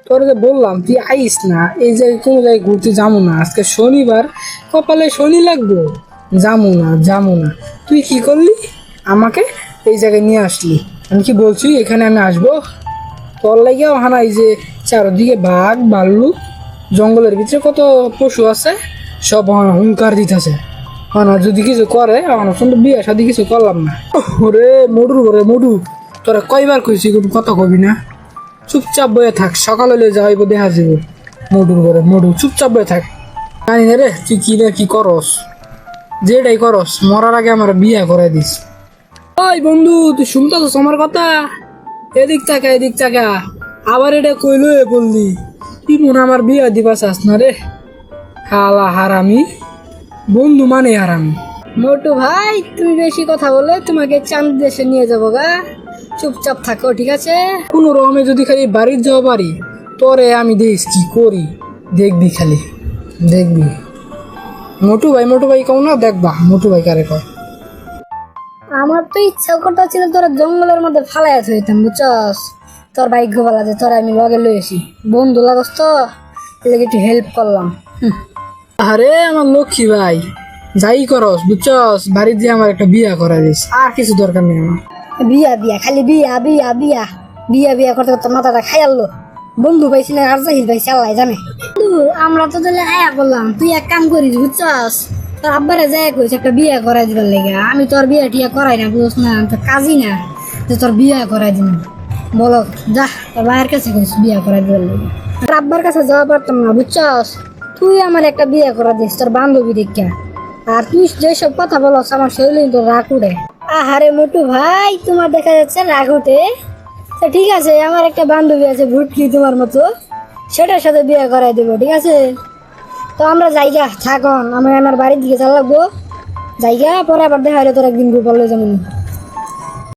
তোর যে বললাম তুই আইস না, এই জায়গায় কোনো জায়গায় ঘুরতে যাবো না, আজকে শনিবার, কপালে শনি লাগবো, যাবো না। তুই কি করলি, আমাকে এই জায়গায় নিয়ে আসলি, আমি কি বলছি এখানে আমি আসবো? তোর লাগিয়াও হানা এই যে চারদিকে বাঘ ভাল্লুক, জঙ্গলের ভিতরে কত পশু আছে, সব হুঙ্কার দিতেছে। না যদি কিছু করে আমার সঙ্গে বিয়ে শাদি কিছু করলাম না। ওরে মডু, তোরা কয়বার কইছি কোনো কথা কবি না, চুপচাপ বয়ে থাক, সকাল হলে যাইব দেখা যাব। মডু চুপচাপ বয়ে থাক। জানি না রে তুই কি না কি করস, যেটাই করস মরার আগে আমার বিয়ে করে দিস। ওই বন্ধু তুই শুনতেছস আমার কথা? এদিক টাকা আবার এটা কইলো এ বললি, তুই মনে আমার বিয়ে দিবা চাস না রে, হালা হারামি, বন্ধু মানে হারামি। মোটু ভাই তুমি বেশি কথা বলে তোমাকে চাঁদ দেশে নিয়ে যাবো গা, চুপচাপ থাকো ঠিক আছে? কোনো রকমে যদি খালি বাড়ির যাওয়া পারি, তোরে আমি দেখ কি করি, দেখবি খালি দেখবি। মোটু ভাই কও না, দেখবা মোটু ভাই কারে কয়। আমার তো ইচ্ছা করতেছিল তোরা জঙ্গলের মধ্যে ফালাই হইতাম বুঝছস, তোর ভাগ্য বলা যে তোরা আমি লগে লই আসি, বন্ধু লাগস তো এলাকে একটু হেল্প করলাম। আরে আমার লক্ষ্মী ভাই, যাই করস বুঝছস, বাড়ির দিয়ে আমার একটা বিয়া করা দিস, আর কিছু দরকার নেই আমার। বিয়া বিয়া খালি বিয়া বিয়া বিয়া বিয়া বিয়া করতে করতে মাথাটা খাই আনলো। বন্ধু পাইছি না আর জাহিদ পাইছি আল্লাহ জানে। আমরা তো তাহলে আয়া করলাম, তুই এক কাম করিস বুঝছস, তোর আব্বারে যাই কইস একটা বিয়া করাই দিবার লেগে। আমি তোর বিয়া টিয়া করাই না বুঝছ না, তোর কাজই না যে তোর বিয়া করাই দিন। বলো যা তোর ভাইয়ের কাছে কইস বিয়া করাই দিবার লেগে। তোর আব্বার কাছে যাওয়া পারতাম না বুঝছস, তুই আমার একটা বিয়া করা দিস তোর বান্ধবী দেখা। আর তুই যেসব কথা বলস আমার শরীরে তোর রাগ উঠে। আহারে মোটু ভাই তোমার দেখা যাচ্ছে রাগ উঠে, তো ঠিক আছে আমার একটা বান্ধবী আছে ভুটকি তোমার মতো, সেটার সাথে বিয়ে করাই দেবো ঠিক আছে? তো আমরা জায়গা থাকুন, আমরা আমার বাড়ির দিকে চাল লাগবো জায়গা, পরে আবার দেখা হলে তোর একদিন গোপাল যাবো।